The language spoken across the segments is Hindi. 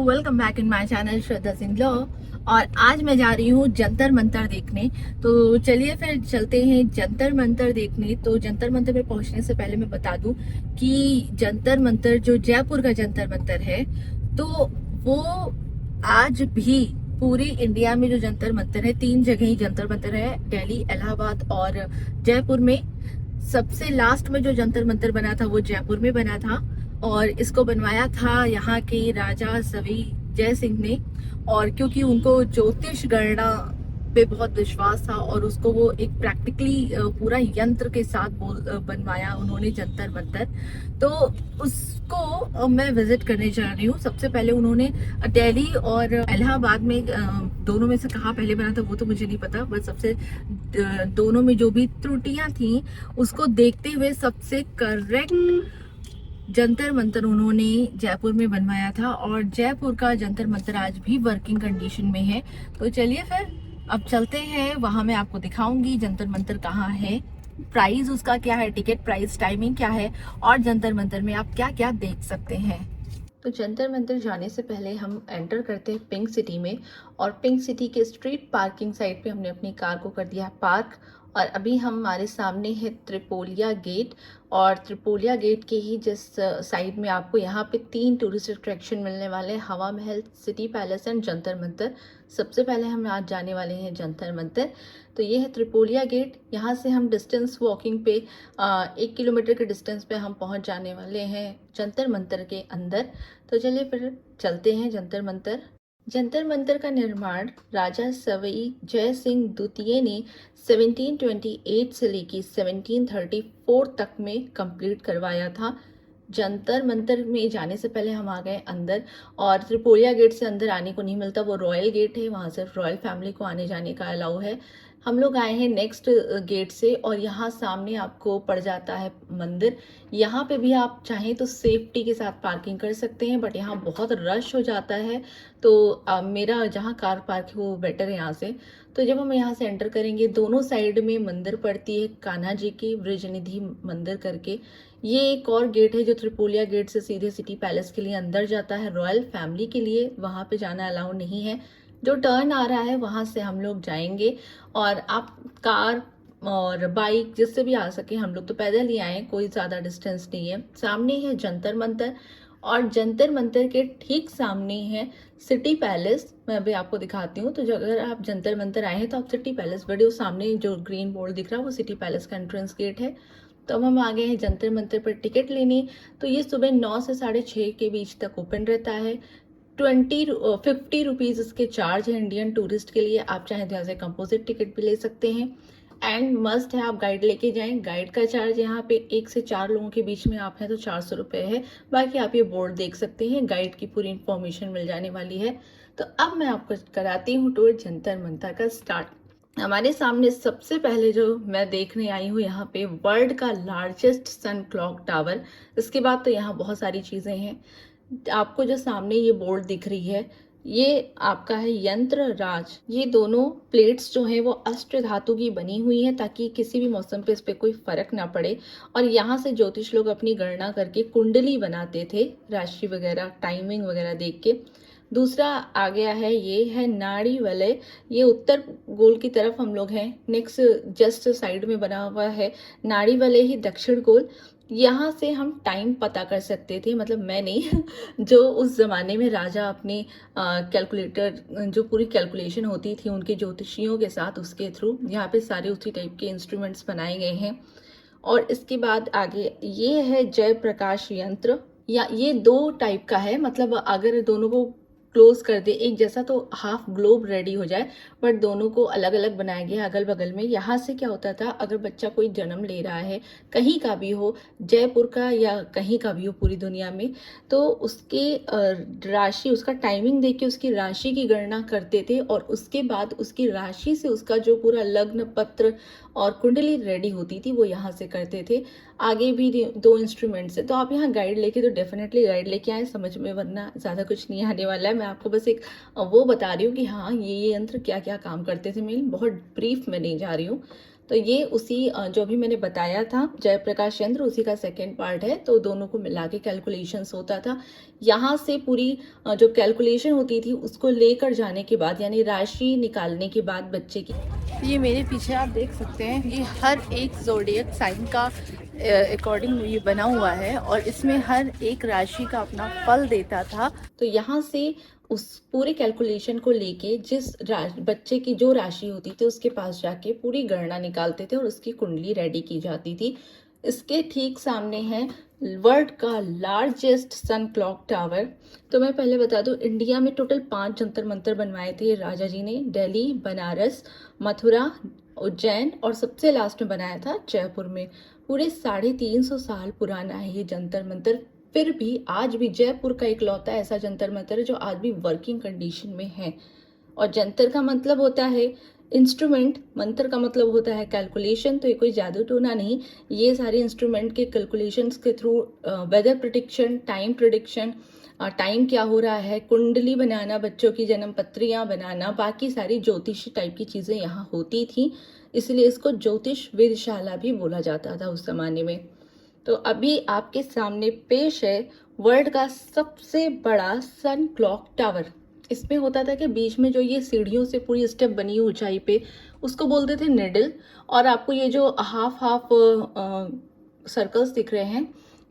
Welcome back in my channel Shraddha Singh law. और आज मैं जा रही हूँ जंतर मंतर देखने। तो चलिए फिर चलते हैं जंतर मंतर देखने। तो जंतर मंतर पे पहुंचने से पहले मैं बता दूं कि जंतर मंतर जो जयपुर का जंतर मंतर है, तो वो आज भी पूरी इंडिया में जो जंतर मंतर है, 3 जगह ही जंतर मंतर है, दिल्ली, इलाहाबाद और जयपुर में। सबसे लास्ट में जो जंतर मंतर बना था वो जयपुर में बना था और इसको बनवाया था यहाँ के राजा सवी जय सिंह ने। और क्योंकि उनको ज्योतिष गणना पे बहुत विश्वास था और उसको वो एक प्रैक्टिकली पूरा यंत्र के साथ बनवाया उन्होंने जंतर मंतर। तो उसको मैं विजिट करने जा रही हूँ। सबसे पहले उन्होंने दिल्ली और इलाहाबाद में दोनों में से कहाँ पहले बना था वो तो मुझे नहीं पता, बट सबसे दोनों में जो भी त्रुटियां थी उसको देखते हुए सबसे करेक्ट जंतर मंतर उन्होंने जयपुर में बनवाया था और जयपुर का जंतर मंतर आज भी वर्किंग कंडीशन में है। तो चलिए फिर अब चलते हैं, वहां मैं आपको दिखाऊंगी जंतर मंतर कहाँ है, प्राइस उसका क्या है, टिकट प्राइस, टाइमिंग क्या है और जंतर मंतर में आप क्या क्या देख सकते हैं। तो जंतर मंतर जाने से पहले हम एंटर करते हैं पिंक सिटी में। और पिंक सिटी के स्ट्रीट पार्किंग साइड पे हमने अपनी कार को कर दिया है पार्क। और अभी हमारे सामने है त्रिपोलिया गेट। और त्रिपोलिया गेट के ही जिस साइड में आपको यहाँ पे 3 टूरिस्ट अट्रैक्शन मिलने वाले हैं, हवा महल, city palace and Jantar Mantar. सबसे पहले हम आज जाने वाले हैं जंतर मंतर। तो ये है त्रिपोलिया गेट। यहाँ से हम डिस्टेंस वॉकिंग पे 1 किलोमीटर के डिस्टेंस पे हम पहुँच जाने वाले हैं जंतर मंतर के अंदर। तो चलिए फिर चलते हैं जंतर मंतर। जंतर मंतर का निर्माण राजा सवाई जय सिंह द्वितीय ने 1728 से लेकर 1734 तक में कंप्लीट करवाया था। जंतर मंतर में जाने से पहले हम आ गए अंदर। और त्रिपोलिया गेट से अंदर आने को नहीं मिलता, वो रॉयल गेट है, वहाँ सिर्फ रॉयल फैमिली को आने जाने का अलाउ है। हम लोग आए हैं नेक्स्ट गेट से और यहाँ सामने आपको पड़ जाता है मंदिर। यहाँ पे भी आप चाहें तो सेफ्टी के साथ पार्किंग कर सकते हैं, बट यहाँ बहुत रश हो जाता है। तो मेरा जहाँ कार पार्क है वो बेटर है यहाँ से। तो जब हम यहाँ से एंटर करेंगे, दोनों साइड में मंदिर पड़ती है, कान्हा जी की ब्रजनिधि मंदिर करके। ये एक और गेट है जो त्रिपोलिया गेट से सीधे सिटी पैलेस के लिए अंदर जाता है। रॉयल फैमिली के लिए वहाँ पे जाना अलाउ नहीं है। जो टर्न आ रहा है वहाँ से हम लोग जाएंगे और आप कार और बाइक जिससे भी आ सके, हम लोग तो पैदल ही आए, कोई ज़्यादा डिस्टेंस नहीं है। सामने है जंतर मंतर और जंतर मंतर के ठीक सामने है सिटी पैलेस। मैं अभी आपको दिखाती हूँ। तो जो अगर आप जंतर मंतर आए हैं तो आप सिटी पैलेस, वीडियो सामने जो ग्रीन बोर्ड दिख रहा है वो सिटी पैलेस का एंट्रेंस गेट है। तो अब हम आ गए हैं जंतर मंतर पर टिकट लेने। तो ये सुबह 9 से 6:30 के बीच तक ओपन रहता है। 50 रुपीज़ इसके चार्ज है इंडियन टूरिस्ट के लिए। आप चाहें तो यहाँ से कंपोजिट टिकट भी ले सकते हैं। एंड मस्ट है आप गाइड लेके जाएं। गाइड का चार्ज यहाँ पे 1 से 4 लोगों के बीच में आप हैं तो 400 रुपये है। बाकी आप ये बोर्ड देख सकते हैं, गाइड की पूरी इंफॉर्मेशन मिल जाने वाली है। तो अब मैं आपको कराती हूँ टूर जंतर मंतर का स्टार्ट। हमारे सामने सबसे पहले जो मैं देखने आई हूँ यहाँ पे वर्ल्ड का लार्जेस्ट सन क्लॉक टावर। इसके बाद तो यहाँ बहुत सारी चीज़ें हैं। आपको जो सामने ये बोर्ड दिख रही है, ये आपका है यंत्र राज। ये दोनों प्लेट्स जो हैं वो अष्ट धातु की बनी हुई है ताकि किसी भी मौसम पे इस पे कोई फर्क ना पड़े। और यहाँ से ज्योतिष लोग अपनी गणना करके कुंडली बनाते थे, राशि वगैरह टाइमिंग वगैरह देख के। दूसरा आ गया है, ये है नाड़ी वलय। ये उत्तर गोल की तरफ हम लोग हैं। नेक्स्ट जस्ट साइड में बना हुआ है नाड़ी वलय ही दक्षिण गोल। यहाँ से हम टाइम पता कर सकते थे, मतलब मैं नहीं जो उस जमाने में राजा अपने कैलकुलेटर, जो पूरी कैलकुलेशन होती थी उनके ज्योतिषियों के साथ, उसके थ्रू यहाँ पे सारे उसी टाइप के इंस्ट्रूमेंट्स बनाए गए हैं। और इसके बाद आगे ये है जय प्रकाश यंत्र। या ये 2 टाइप का है, मतलब अगर दोनों को क्लोज कर दे एक जैसा तो हाफ ग्लोब रेडी हो जाए, बट दोनों को अलग अलग बनाया गया अगल बगल में। यहाँ से क्या होता था, अगर बच्चा कोई जन्म ले रहा है, कहीं का भी हो, जयपुर का या कहीं का भी हो पूरी दुनिया में, तो उसके राशि, उसका टाइमिंग देख के उसकी राशि की गणना करते थे और उसके बाद उसकी राशि से उसका जो पूरा लग्न पत्र और कुंडली रेडी होती थी वो यहाँ से करते थे। आगे भी 2 इंस्ट्रूमेंट्स है। तो आप यहाँ गाइड लेके, तो डेफिनेटली गाइड लेके आए समझ में, वरना ज़्यादा कुछ नहीं आने वाला है। मैं आपको बस एक वो बता रही हूँ कि हाँ ये यंत्र क्या क्या काम करते थे। मैं बहुत ब्रीफ में नहीं जा रही हूँ। तो ये उसी जो भी मैंने बताया था जयप्रकाश यंत्र, उसी का सेकेंड पार्ट है। तो दोनों को मिला के कैलकुलेशंस होता था। यहाँ से पूरी जो कैलकुलेशन होती थी उसको लेकर जाने के बाद, यानी राशि निकालने के बाद बच्चे की, ये मेरे पीछे आप देख सकते हैं, ये हर एक ज़ोडिएक साइन का अकॉर्डिंग ये बना हुआ है और इसमें हर एक राशि का अपना फल देता था। तो यहाँ से उस पूरे कैलकुलेशन को लेके जिस बच्चे की जो राशि होती थी उसके पास जाके पूरी गणना निकालते थे और उसकी कुंडली रेडी की जाती थी। इसके ठीक सामने है वर्ल्ड का लार्जेस्ट सन क्लॉक टावर। तो मैं पहले बता दूं, इंडिया में टोटल 5 जंतर मंतर बनवाए थे राजा जी ने। दिल्ली, बनारस, मथुरा, उज्जैन और सबसे लास्ट में बनाया था जयपुर में। पूरे 350 साल पुराना है ये जंतर मंतर। फिर भी आज भी जयपुर का इकलौता ऐसा जंतर मंतर है जो आज भी वर्किंग कंडीशन में है। और जंतर का मतलब होता है इंस्ट्रूमेंट, मंत्र का मतलब होता है कैलकुलेशन। तो ये कोई जादू टोना नहीं, ये सारे इंस्ट्रूमेंट के कैलकुलेशंस के through weather prediction, time prediction, time क्या हो रहा है, कुंडली बनाना, बच्चों की जन्म पत्रियाँ बनाना, बाकी सारी ज्योतिष टाइप की चीज़ें यहाँ होती थी। इसलिए इसको ज्योतिष वेधशाला भी बोला जाता था उस जमाने में। तो अभी आपके सामने पेश है वर्ल्ड का सबसे बड़ा सन क्लॉक टावर। इसमें होता था कि बीच में जो ये सीढ़ियों से पूरी स्टेप बनी ऊंचाई पे, उसको बोलते थे निडल। और आपको ये जो हाफ हाफ सर्कल्स दिख रहे हैं,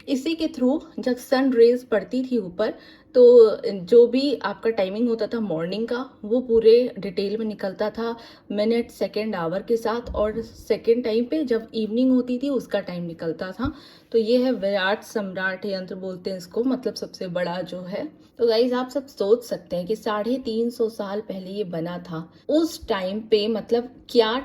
इसी के थ्रू जब सन रेज पड़ती थी ऊपर, तो जो भी आपका टाइमिंग होता था मॉर्निंग का, वो पूरे डिटेल में निकलता था मिनट, सेकंड, आवर के साथ। और सेकंड टाइम पे जब इवनिंग होती थी उसका टाइम निकलता था। तो ये है विराट सम्राट यंत्र बोलते हैं इसको, मतलब सबसे बड़ा जो है। तो गाइज आप सब सोच सकते हैं कि 350 साल पहले ये बना था। उस टाइम पे मतलब क्या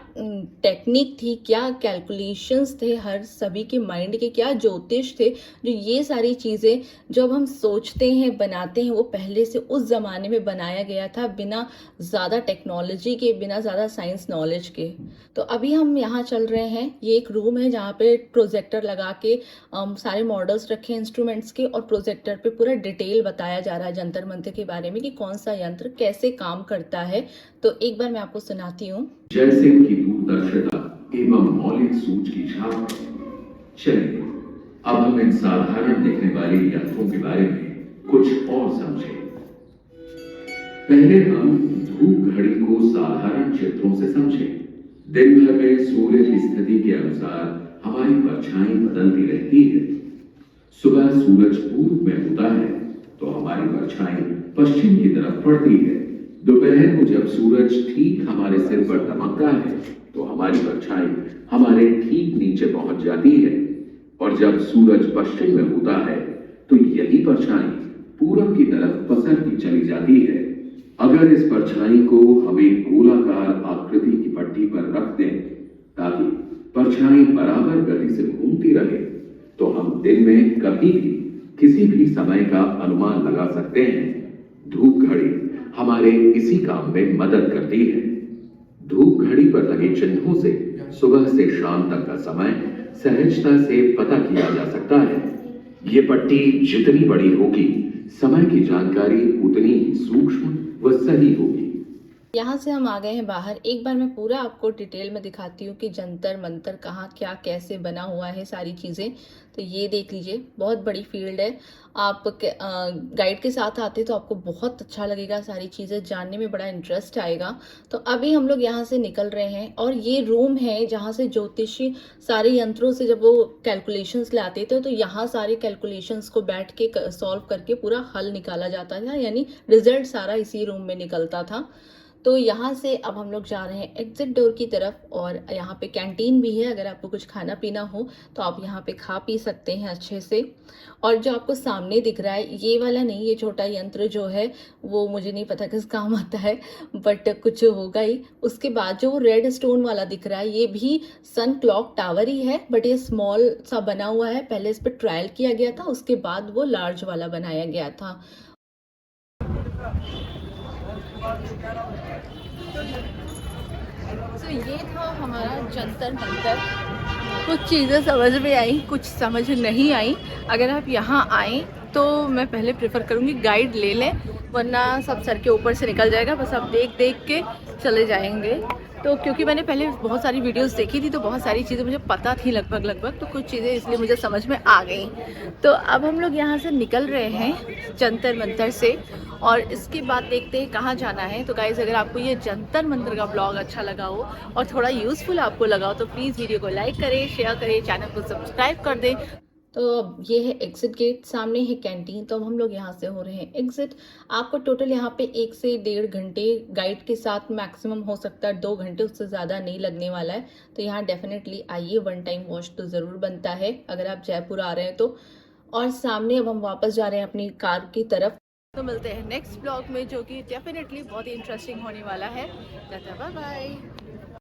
टेक्निक थी, क्या कैलकुलेशंस थे हर सभी के माइंड के, क्या ज्योतिष थे, जो ये सारी चीज़ें जब हम सोचते हैं बनाते हैं, वो पहले से उस ज़माने में बनाया गया था, बिना ज़्यादा टेक्नोलॉजी के, बिना ज़्यादा साइंस नॉलेज के। तो अभी हम यहाँ चल रहे हैं, ये एक रूम है जहाँ पे प्रोजेक्टर लगा के सारे मॉडल्स रखे हैं इंस्ट्रूमेंट्स के, और प्रोजेक्टर पे पूरा डिटेल बताया जा रहा है जंतर मंतर के बारे में कि कौन सा यंत्र कैसे काम करता है। तो एक बार मैं आपको सुनाती हूँ। जैसे कि दूरदर्शिता एवं मौलिक सूच की छाप। चलिए अब हम इन साधारण दिखने वाले यंत्रों के बारे में कुछ और समझें। पहले हम धूप घड़ी को साधारण चित्रों से समझें। दिन भर में सूर्य की स्थिति के अनुसार हमारी परछाई बदलती रहती है। सुबह सूरज पूर्व में होता है तो हमारी परछाई पश्चिम की तरफ पड़ती है। दोपहर को जब सूरज ठीक हमारे सिर पर दमकता है तो हमारी परछाई हमारे ठीक नीचे पहुंच जाती है। और जब सूरज पश्चिम में होता है तो यही परछाई पूरब की तरफ पसरती चली जाती है। अगर इस परछाई को हम एक गोलाकार आकृति की पट्टी पर रख दें ताकि परछाई बराबर गति से घूमती रहे, तो हम दिन में कभी भी किसी भी समय का अनुमान लगा सकते हैं। धूप घड़ी हमारे इसी काम में मदद करती है। धूप घड़ी पर लगे चिन्हों से सुबह से शाम तक का समय सहजता से पता किया जा सकता है। ये पट्टी जितनी बड़ी होगी, समय की जानकारी उतनी ही सूक्ष्म व सही होगी। यहाँ से हम आ गए हैं बाहर। एक बार मैं पूरा आपको डिटेल में दिखाती हूँ कि जंतर मंतर कहाँ क्या कैसे बना हुआ है सारी चीज़ें। तो ये देख लीजिए, बहुत बड़ी फील्ड है। आप गाइड के साथ आते तो आपको बहुत अच्छा लगेगा, सारी चीज़ें जानने में बड़ा इंटरेस्ट आएगा। तो अभी हम लोग यहाँ से निकल रहे हैं और ये रूम है जहाँ से ज्योतिषी सारे यंत्रों से जब वो कैलकुलेशंस लाते थे तो यहाँ सारे कैलकुलेशंस को बैठ के सॉल्व करके पूरा हल निकाला जाता था, यानी रिजल्ट सारा इसी रूम में निकलता था। तो यहाँ से अब हम लोग जा रहे हैं एग्जिट डोर की तरफ, और यहाँ पे कैंटीन भी है। अगर आपको कुछ खाना पीना हो तो आप यहाँ पे खा पी सकते हैं अच्छे से। और जो आपको सामने दिख रहा है ये वाला नहीं, ये छोटा यंत्र जो है वो मुझे नहीं पता किस काम आता है, बट कुछ होगा ही। उसके बाद जो रेड स्टोन वाला दिख रहा है ये भी सन क्लॉक टावर ही है, बट ये स्मॉल सा बना हुआ है। पहले इस पर ट्रायल किया गया था, उसके बाद वो लार्ज वाला बनाया गया था। तो ये था हमारा जंतर मंतर। कुछ चीज़ें समझ में आई, कुछ समझ नहीं आई। अगर आप यहाँ आएँ तो मैं पहले प्रेफर करूँगी गाइड ले लें, वरना सब सर के ऊपर से निकल जाएगा, बस आप देख देख के चले जाएंगे। तो क्योंकि मैंने पहले बहुत सारी वीडियोस देखी थी तो बहुत सारी चीज़ें मुझे पता थी लगभग, तो कुछ चीज़ें इसलिए मुझे समझ में आ गई। तो अब हम लोग यहाँ से निकल रहे हैं जंतर मंतर से, और इसके बाद देखते हैं कहाँ जाना है। तो गाइज़, अगर आपको ये जंतर मंतर का ब्लॉग अच्छा लगा हो और थोड़ा यूज़फुल आपको लगा हो तो प्लीज़ वीडियो को लाइक करें, शेयर करें, चैनल को सब्सक्राइब कर दें। तो अब ये है एग्जिट गेट, सामने है कैंटीन। तो अब हम लोग यहाँ से हो रहे हैं एग्जिट। आपको टोटल यहाँ पे 1 से 1.5 घंटे गाइड के साथ मैक्सिमम हो सकता है 2 घंटे, उससे ज़्यादा नहीं लगने वाला है। तो यहाँ डेफिनेटली आइए, 1 टाइम वॉश तो ज़रूर बनता है अगर आप जयपुर आ रहे हैं तो। और सामने अब हम वापस जा रहे हैं अपनी कार की तरफ। तो मिलते हैं नेक्स्ट ब्लॉग में, जो कि डेफिनेटली बहुत ही इंटरेस्टिंग होने वाला है। Tata, bye bye.